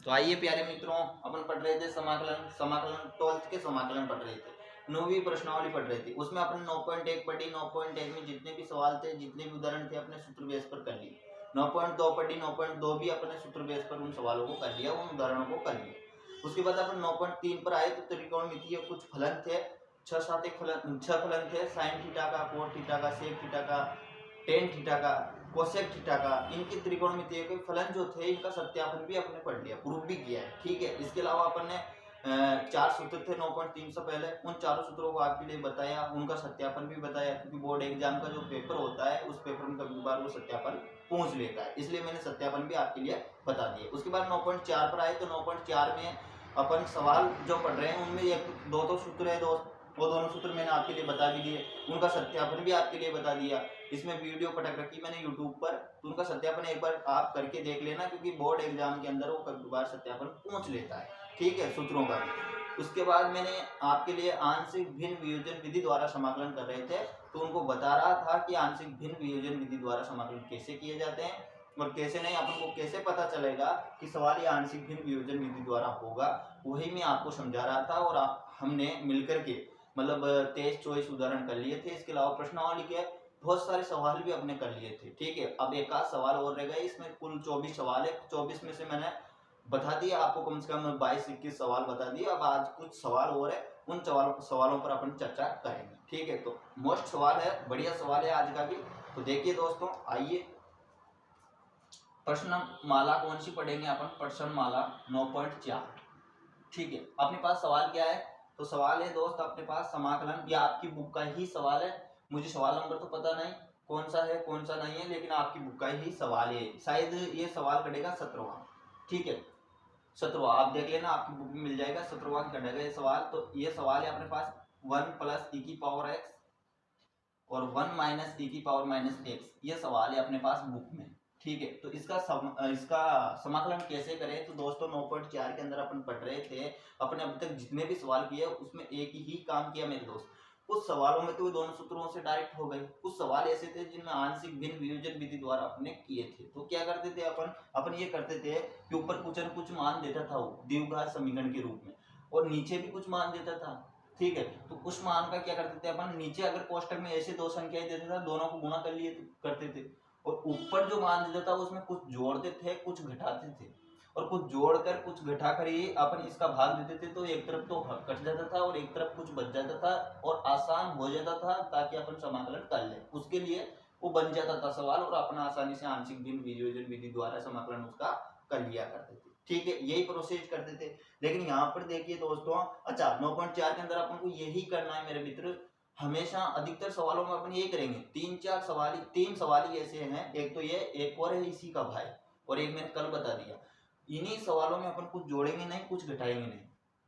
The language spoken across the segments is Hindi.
तो आइए प्यारे मित्रों, अपन पढ़ रहे थे समाकलन समाकलन 12th के समाकलन पढ़ रहे थे, 9वीं प्रश्नावली पढ़ रहे थे। उसमें अपन 9.1 पढ़ी। 9.1 में जितने भी सवाल थे, जितने भी उदाहरण थे, अपने सूत्र बेस पर कर लिए। 9.2 पढ़ी। 9.2 भी अपने सूत्र बेस पर उन सवालों को कर लिया, उन उदाहरणों को कर लिया। उसके बाद अपन 9.3 पर आए तो त्रिकोणमितीय कुछ फलन थे, 6 फलन थे, साइन थीटा का, कोट थीटा का, सेक थीटा का, टेन थीटा का, कोसेक थीटा का। इनके त्रिकोणमितीय के फलन जो थे, इनका सत्यापन भी आपने पढ़ लिया, प्रूफ भी किया है। ठीक है। इसके अलावा अपन ने 4 सूत्र थे 9.3 से पहले, उन चारों सूत्रों को आपके लिए बताया, उनका सत्यापन भी बताया, क्योंकि बोर्ड एग्जाम का जो पेपर होता है, उस पेपर में कभी बार वो सत्यापन पूछ लेता है, इसलिए मैंने सत्यापन भी आपके लिए बता दिए। उसके बाद 9.4 पर आए तो 9.4 में अपन सवाल जो पढ़ रहे हैं, उनमें एक दो सूत्र है दोस्त, वो दोनों सूत्र मैंने आपके लिए बता भी दिए, उनका सत्यापन भी आपके लिए बता दिया। इसमें वीडियो पटक रखी मैंने यूट्यूब पर, तो उनका सत्यापन एक बार आप करके देख लेना, क्योंकि बोर्ड एग्जाम के अंदर वो कभी बार सत्यापन पूछ लेता है। ठीक है, सूत्रों का भी। उसके बाद मैंने आपके लिए आंशिक भिन्न वियोजन विधि द्वारा समाकलन कर रहे थे, तो उनको बता रहा था कि आंशिक भिन्न वियोजन विधि द्वारा समाकलन कैसे किए जाते हैं और कैसे नहीं, अपन को कैसे पता चलेगा कि सवाल ये आंशिक भिन्न वियोजन विधि द्वारा होगा, वही मैं आपको समझा रहा था। और हमने मिलकर के मतलब 23-24 उदाहरण कर लिए थे। इसके अलावा प्रश्नावली के बहुत सारे सवाल भी अपने कर लिए थे। ठीक है, अब एक आध सवाल और रह गए, इसमें कुल 24 सवाल है। 24 में से मैंने बता दिया आपको, कम से कम 22-21 सवाल बता दिए। अब आज कुछ सवाल और है, उन सवालों पर अपन चर्चा करेंगे। ठीक है, तो मोस्ट सवाल है, बढ़िया सवाल है आज का भी। तो देखिए दोस्तों, आइए प्रश्न माला कौन सी पढ़ेंगे अपन? प्रश्न माला 9.4। ठीक है, अपने पास सवाल क्या है? तो सवाल है दोस्त अपने पास समाकलन, या आपकी बुक का ही सवाल है। मुझे सवाल नंबर तो पता नहीं कौन सा है कौन सा नहीं है, लेकिन आपकी बुक का ही सवाल है। शायद ये सवाल कटेगा 17वां। ठीक है, 17वां आप देख लेना, आपकी बुक में मिल जाएगा, 17वां कटेगा ये सवाल। तो ये सवाल है अपने पास 1 + e की पावर x और 1 - e की पावर -x, ये सवाल है अपने पास बुक में। ठीक है, तो इसका समाकलन कैसे करें? तो दोस्तों 9.4 के अंदर अपन पढ़ रहे थे, अपने अब तक जितने भी सवाल किए उसमें एक ही काम किया मेरे दोस्त। कुछ सवालों में तो दोनों सूत्रों से डायरेक्ट हो गए, कुछ सवाल ऐसे थे जिनमें आंशिक भिन्न वियोजन विधि द्वारा अपने किए थे। तो क्या करते थे अपन ये करते थे कि ऊपर कुछ न कुछ मान देता था वो द्विघात समीकरण के रूप में, और नीचे भी कुछ मान देता था। ठीक है, तो उस मान का क्या करते थे अपन, नीचे अगर कोष्टक में ऐसे दो संख्याएं देता था, दोनों को गुणा कर लिए करते थे, और ऊपर जो मान देता था उसमें कुछ जोड़ते थे कुछ घटाते थे, और कुछ जोड़कर कुछ घटाकर ही अपन इसका भाग देते थे। तो एक तरफ तो कट जाता था और एक तरफ कुछ बच जाता था, और आसान हो जाता था ताकि अपन समाकलन कर ले। उसके लिए वो बन जाता था सवाल, और अपन आसानी से आंशिक भिन्न वियोजन विधि द्वारा समाकलन उसका कर लिया करते थे। ठीक है, यही प्रोसेस करते थे। लेकिन यहाँ पर देखिए दोस्तों, अच्छा 9.4 के अंदर अपन को यही करना है मेरे मित्र। हमेशा अधिकतर सवालों में अपन ये करेंगे, 3 सवाल ही ऐसे हैं, एक तो ये, एक और है इसी का भाई, और एक मैंने कल बता दिया। इन्हीं सवालों में अपन कुछ जोड़ेंगे नहीं, कुछ घटाएंगे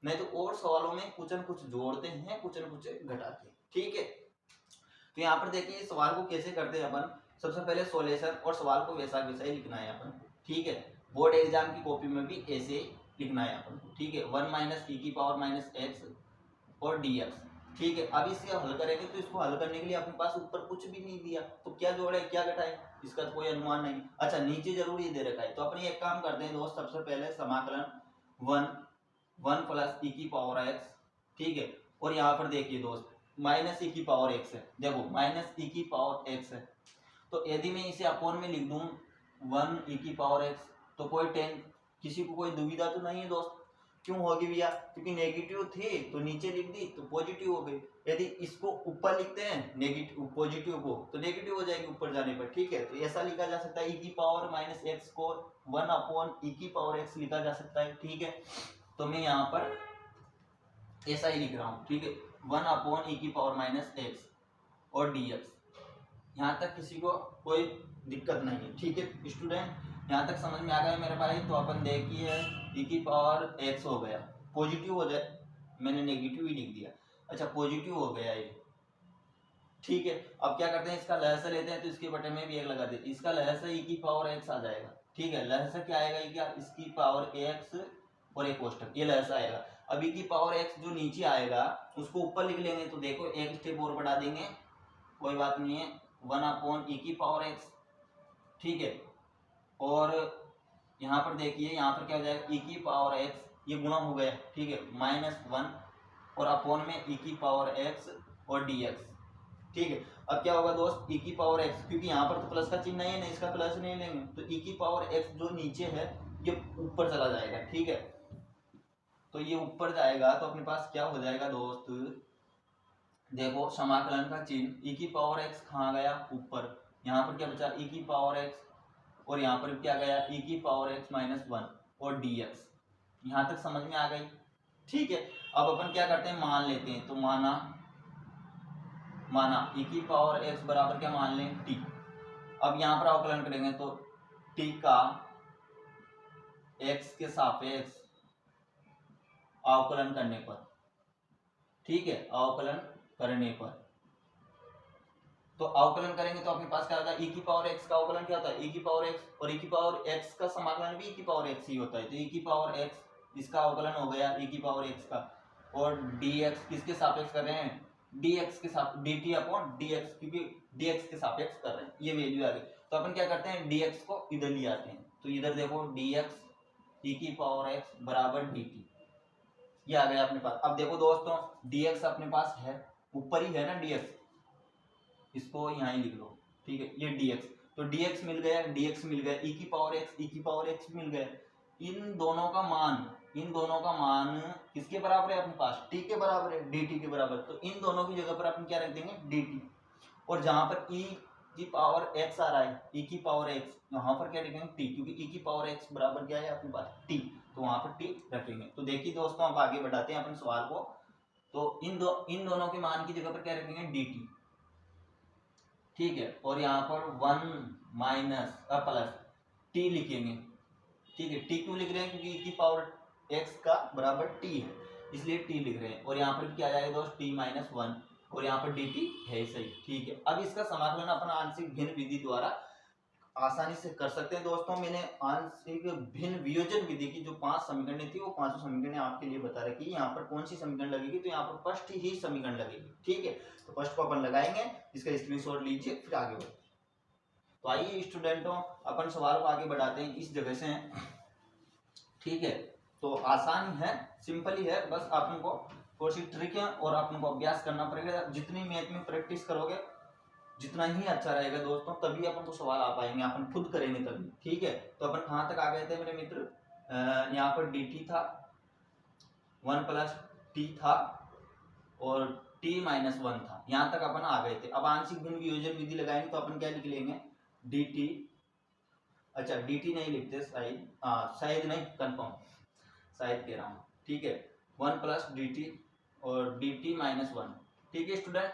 नहीं तो और सवालों में कुछ न कुछ जोड़ते हैं, कुछ न कुछ घटाते हैं। ठीक है, तो यहाँ पर देखिए सवाल को कैसे करते हैं अपन। सबसे पहले सॉल्यूशन, और सवाल को वैसा वैसा ही लिखना है अपन। ठीक है, बोर्ड एग्जाम की कॉपी में भी ऐसे लिखना है अपन को। ठीक है, 1 - e की पावर -x और dx। ठीक है, अब इसे हल करेंगे, तो इसको हल करने के लिए अपने पास ऊपर कुछ भी नहीं दिया, तो क्या जोड़े क्या घटाए, इसका तो कोई अनुमान नहीं। अच्छा, नीचे जरूर ये दे रखा है, तो अपन एक काम करते हैं दोस्त, सबसे पहले समाकलन 1 + e की पावर x। ठीक है, और यहाँ पर देखिए दोस्त -e की पावर x है, देखो -e की पावर x है, तो यदि मैं इसे अपोन में लिख दूं 1 e की पावर x, तो किसी को कोई दुविधा तो नहीं है दोस्त? क्यों होगी भैया? क्योंकि नेगेटिव थी तो नीचे लिख दी तो पॉजिटिव हो गई। यदि इसको ऊपर लिखते हैं नेगेटिव पॉजिटिव को, तो नेगेटिव हो जाएगी ऊपर जाने पर। ठीक है, तो ऐसा लिखा जा सकता है, e की पावर -x को 1/e की पावर x लिखा जा सकता है। ठीक है, तो मैं यहाँ पर ऐसा ही लिख रहा हूँ। ठीक है, 1/e की पावर -x और dx। यहाँ तक किसी को कोई दिक्कत नहीं है? ठीक है स्टूडेंट, यहाँ तक समझ में आ गया मेरे भाई? तो अपन देखिए e की पावर x हो गया, पॉजिटिव हो जाए, मैंने नेगेटिव ही लिख दिया। अच्छा, पॉजिटिव हो गया ये। ठीक है, अब क्या करते हैं, इसका लहसा लेते हैं, तो इसके बटे में भी एक लगा देते, इसका लहसा e की पावर x आ जाएगा। ठीक है, लहसा क्या आएगा, क्या इसकी पावर x और एक कोष्टक, ये लहसा आएगा। अब e की पावर x जो नीचे आएगा उसको ऊपर लिख लेंगे, तो देखो एक स्टेप और बढ़ा देंगे, कोई बात नहीं है, 1/e की पावर x। ठीक है, और यहाँ पर देखिए, यहाँ पर क्या हो जाएगा, e की पावर x, ये गुणा हो गया, ठीक है, -1 और अपॉन में e की पावर x और dx, ठीक है। अब क्या होगा दोस्त, e की पावर x, क्योंकि यहाँ पर तो प्लस का चिन्ह नहीं है ना, इसका प्लस नहीं लेंगे, तो e की पावर x जो नीचे है ये ऊपर चला जाएगा, ठीक है। तो ये ऊपर जाएगा तो अपने पास क्या हो जाएगा दोस्त, देखो समाकलन का चिन्ह, e की पावर x कहाँ गया, ऊपर, यहाँ पर क्या बचा, e की पावर x, और यहाँ पर क्या गया, e की पावर x -1 और dx। यहाँ तक समझ में आ गई, ठीक है। अब अपन क्या करते हैं, मान लेते हैं, तो माना e की पावर x बराबर क्या मान लें, t। अब यहाँ पर अवकलन करेंगे तो t का x के सापेक्ष अवकलन करने पर, ठीक है, अवकलन करने पर, तो अवकलन करेंगे तो अपने पास क्या होगा, e की पावर x का अवकलन क्या होता है, e की पावर x, और e की पावर x का समाकलन भी e की पावर x ही होता है, तो e की पावर x इसका अवकलन हो गया e की पावर x का, और dx किसके सापेक्ष कर रहे हैं, dx के साथ dt अपॉन dx, क्योंकि dx के सापेक्ष कर रहे हैं, ये वैल्यू आ गई। तो अपन क्या करते हैं, dx को इधर ले आते हैं, तो इधर देखो dx e की पावर x बराबर dt, ये आ गया अपने पास। अब देखो दोस्तों, dx अपने पास है, ऊपर ही है ना dx, इसको यहाँ ही लिख लो, ठीक है, ये dx, तो dx मिल गया, dx मिल गया, e की पावर x मिल गया। इन दोनों का मान किसके बराबर है अपने पास, t के बराबर है, dt के बराबर, तो इन दोनों की जगह पर अपन क्या रख देंगे, dt, और जहां पर e की पावर x आ रहा है, e की पावर x, यहाँ पर क्या लिखेंगे t, क्योंकि e की पावर x बराबर क्या है अपने पास t, तो वहां पर t रखेंगे। तो देखिए दोस्तों, अब आगे बढ़ाते हैं अपन सवाल को, तो इन दोनों के मान की जगह पर क्या रखेंगे, dt, ठीक है, और यहाँ पर 1 माइनस प्लस t लिखेंगे, ठीक है। t क्यों लिख रहे हैं, क्योंकि e की पावर x का बराबर t है, इसलिए t लिख रहे हैं, और यहाँ पर क्या आ जाएगा दोस्त, t -1, और यहाँ पर dt है सही, ठीक है। अब इसका समाकलन अपन आंशिक भिन्न विधि द्वारा आसानी से कर सकते हैं दोस्तों। मैंने आंशिक भिन्न वियोजन विधि की जो 5 समीकरण थी, वो 5 समीकरण आपके लिए बता रखी। यहाँ पर कौन सी समीकरण लगेगी, तो यहाँ पर फर्स्ट ही समीकरण लगेगी, ठीक है। तो फर्स्ट को अपन लगाएंगे, इसका स्क्रीनशॉट लीजिए, फिर आगे बढ़ते। तो आइए स्टूडेंटों, अपन सवाल को आगे बढ़ाते हैं इस जगह से, ठीक है। तो आसान है, सिंपल ही है, बस अपन को थोड़ी सी ट्रिक है और अपन को अभ्यास करना पड़ेगा। जितनी मैथ में प्रैक्टिस करोगे जितना ही अच्छा रहेगा दोस्तों, तभी अपन को सवाल आ पाएंगे, अपन खुद करेंगे तभी, ठीक है। तो अपन कहाँ तक आ गए थे मेरे मित्र, यहाँ पर dt था, 1 प्लस t था, और t -1 था, यहाँ तक अपन आ गए थे। अब आंशिक भिन्न वियोजन विधि लगाएंगे तो अपन क्या लिख लेंगे, dt, अच्छा dt नहीं लिखते शायद, शायद नहीं, कंफर्म शायद कह रहा हूँ, ठीक है, 1 प्लस dt और dt -1, ठीक है स्टूडेंट,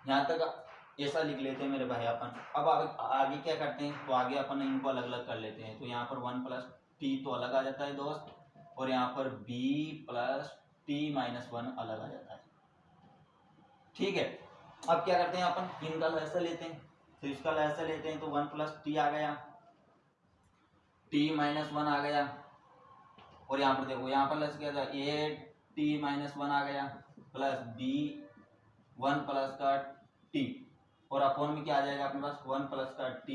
यहाँ तक ऐसा लिख लेते हैं मेरे भाई अपन। अब आगे क्या करते हैं, तो आगे अपन इनको अलग अलग कर लेते हैं। तो यहाँ पर 1 प्लस t तो अलग आ जाता है दोस्त, और यहाँ पर b प्लस t -1 अलग आ जाता है, ठीक है। अब क्या करते हैं, अपन इनका लहसा लेते हैं, तो इसका लहसा लेते हैं, तो 1 प्लस t आ गया, t -1 आ गया, और यहाँ पर देखो, यहाँ पर लस क्या था, a t -1 आ गया, प्लस b 1 प्लस का t, और अपॉन में क्या आ जाएगा अपने पास, 1 प्लस का t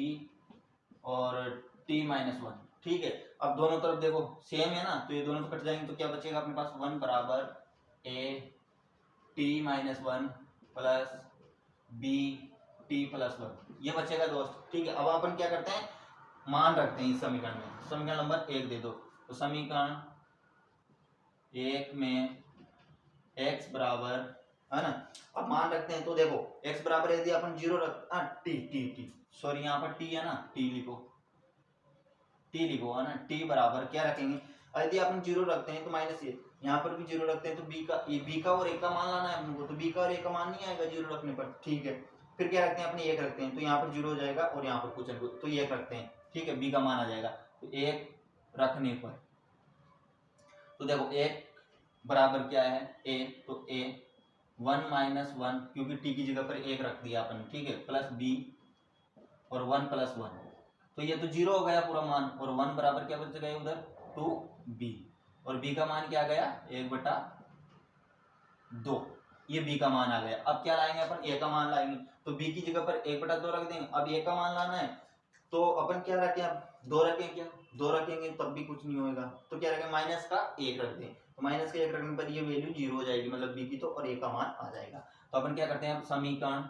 और t -1, ठीक है। अब दोनों तरफ देखो सेम है ना, तो ये दोनों तो कट जाएंगे, तो क्या बचेगा अपने पास, 1 बराबर a t -1 plus b t +1, ये बचेगा दोस्त, ठीक है। अब अपन क्या करते हैं, मान रखते हैं इस समीकरण में, समीकरण नंबर 1 दे दो, तो समीकरण 1 में x बराबर है ना, अब मान रखते हैं, तो देखो x बराबर यदि अपन 0 रख t सॉरी यहाँ पर t है ना, t लिखो है ना, t बराबर क्या रखेंगे, यदि अपन 0 रखते हैं तो माइनस ये, यहाँ पर भी 0 रखते हैं तो b का और a का मान लाना है अपन को, तो b का और a का मान नहीं आएगा 0 रखने पर, ठीक है। फिर क्या रखते हैं अपने 1 रखते हैं, तो यहाँ पर 0 हो जाएगा, और यहाँ पर कुछ तो 1 रखते हैं, ठीक है, b का मान आ जाएगा, तो 1 रखने पर, तो देखो 1 बराबर क्या है a, तो a 1 -1, क्योंकि t की जगह पर 1 रख दिया अपन, ठीक है, प्लस b और 1 + 1, तो ये तो 0 हो गया पूरा मान, और 1 बराबर क्या बच गया उधर, 2b, और b का मान क्या गया 1/2, ये b का मान आ गया। अब क्या लाएंगे अपन, a का मान लाएंगे, तो b की जगह पर 1/2 रख देंगे। अब a का मान लाना है, तो अपन क्या रखें, अब 2 रखें, क्या 2 रखेंगे तब भी कुछ नहीं होगा, तो क्या रखेंगे माइनस का 1 रख दें, तो माइनस का 1 रखने पर ये वैल्यू 0 हो जाएगी, मतलब बी की, तो और ए का मान आ जाएगा। तो अपन क्या करते हैं, अब समीकरण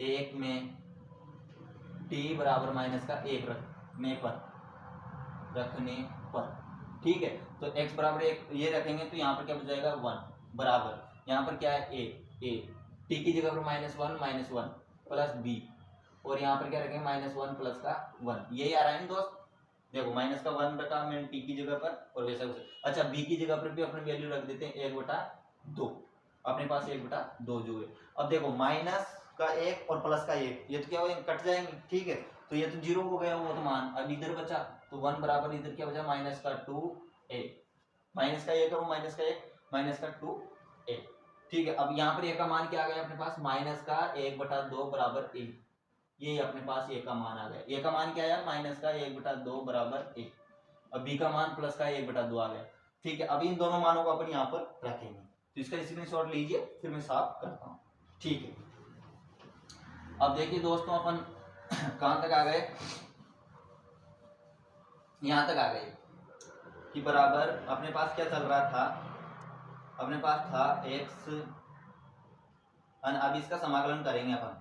1 में t बराबर माइनस का 1 रखने पर ठीक है, तो x बराबर 1 ये रखेंगे तो यहाँ पर क्या बच जाएगा 1 बराबर, यहाँ पर क्या है a t की जगह पर -1 प्लस b, और यहाँ पर क्या रखेंगे -1 प्लस का 1, यही आ रहा है ना दोस्त। देखो माइनस का 1 रखा मैंने टी की जगह पर, और वैसा वैसा। अच्छा बी की जगह पर भी अपने वैल्यू रख देते हैं 1/2, अपने पास 1/2 जो है। अब देखो माइनस का 1 और प्लस का 1, ये तो क्या हो कट जाएंगे, ठीक है, तो ये तो 0 हो गया वो तो मान। अब इधर बचा तो 1 बराबर इधर क्या बचा -2a, माइनस का 1 और माइनस का 1 -2a, ठीक है। अब यहाँ पर a का मान क्या आ गया अपने पास, माइनस का 1/2 बराबर a, ये अपने पास a का मान आ गया। a का मान क्या आया माइनस का 1/2 बराबर a, अब b का मान प्लस का 1/2 आ गया, ठीक है। अभी इन दोनों मानों को अपन यहाँ पर रखेंगे, तो इसका स्क्रीनशॉट लीजिए फिर मैं साफ करता हूँ, ठीक है। अब देखिए दोस्तों अपन कहाँ तक आ गए, यहाँ तक आ गए कि बराबर अपने पास क्या चल रहा था, अपने पास था x, अब इसका समाकलन करेंगे अपन,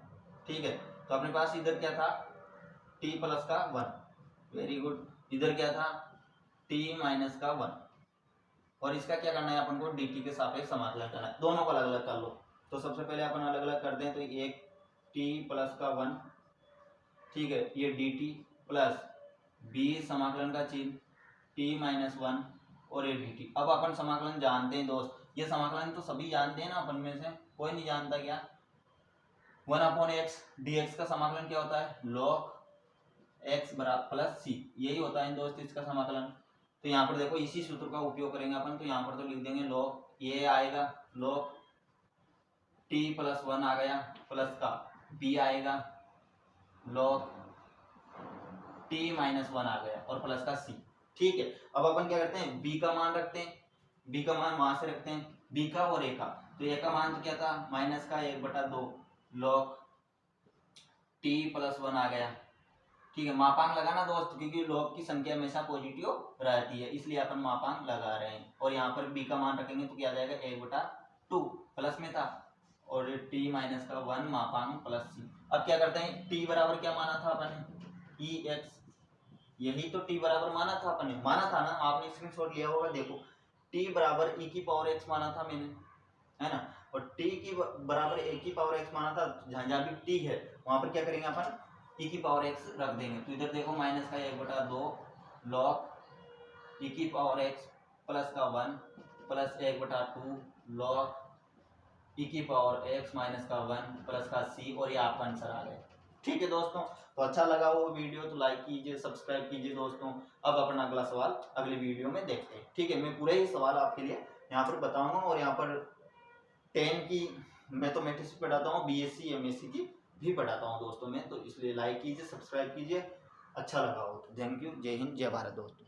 ठीक है। तो अपने पास इधर क्या था t प्लस का 1, वेरी गुड, इधर क्या था t माइनस का 1, और इसका क्या करना है अपन को dt के सापेक्ष समाकलन करना है, दोनों को अलग अलग कर लो। तो सबसे पहले अपन अलग अलग कर दें, तो एक t प्लस का 1, ठीक है, ये dt प्लस b समाकलन का चिन्ह t माइनस 1 और ये dt। अब अपन समाकलन जानते हैं दोस्त, ये समाकलन तो सभी जानते हैं ना, अपन में से कोई नहीं जानता क्या, 1/x dx का समाकलन क्या होता है log x बराबर प्लस c, यही होता है दोस्त इसका समाकलन। तो यहाँ पर देखो इसी सूत्र का उपयोग करेंगे अपन, तो यहाँ पर तो लिख देंगे log ये आएगा log t प्लस 1 आ गया, प्लस का b आएगा log t माइनस 1 आ गया, और प्लस का c, ठीक है। अब अपन क्या करते हैं b का मान रखते हैं, b का मान वहां से रखते हैं, b का और a का, तो a का मान तो क्या था माइनस का 1/2 log t प्लस 1 आ गया, ठीक है। मापांक लगाना दोस्त, क्योंकि log की संख्या हमेशा पॉजिटिव रहती है, इसलिए अपन मापांक लगा रहे हैं, और यहाँ पर b का मान रखेंगे तो क्या आ जाएगा 1/2 प्लस में था, और t माइनस का 1 मापांक प्लस c। अब क्या करते हैं t बराबर क्या माना था अपन ने ex, यही तो t बराबर माना था अपन ने, माना था ना, आपने स्क्रीनशॉट लिया होगा, देखो t बराबर e की पावर x माना था मैंने, है ना, और t की बराबर a की पावर x माना था, जहाँ भी t है वहां पर क्या करेंगे अपन e की पावर x रख देंगे। तो इधर देखो माइनस का 1/2 log e की पावर x प्लस का 1 प्लस 1/2 log e की पावर x माइनस का 1 प्लस का c, और ये आपका आंसर आ गया, ठीक है दोस्तों। तो अच्छा लगा वो वीडियो तो लाइक कीजिए, सब्सक्राइब कीजिए दोस्तों। अब अपना अगला सवाल अगले वीडियो में देखते हैं, ठीक है। मैं पूरे ही सवाल आपके लिए यहाँ पर बताऊंगा, और यहाँ पर 10 की मैथमेटिक्स पढ़ाता हूँ, बीएससी एमएससी की भी पढ़ाता हूँ दोस्तों मैं, तो इसलिए लाइक कीजिए, सब्सक्राइब कीजिए, अच्छा लगा हो तो। थैंक यू, जय हिंद, जय भारत दोस्तों।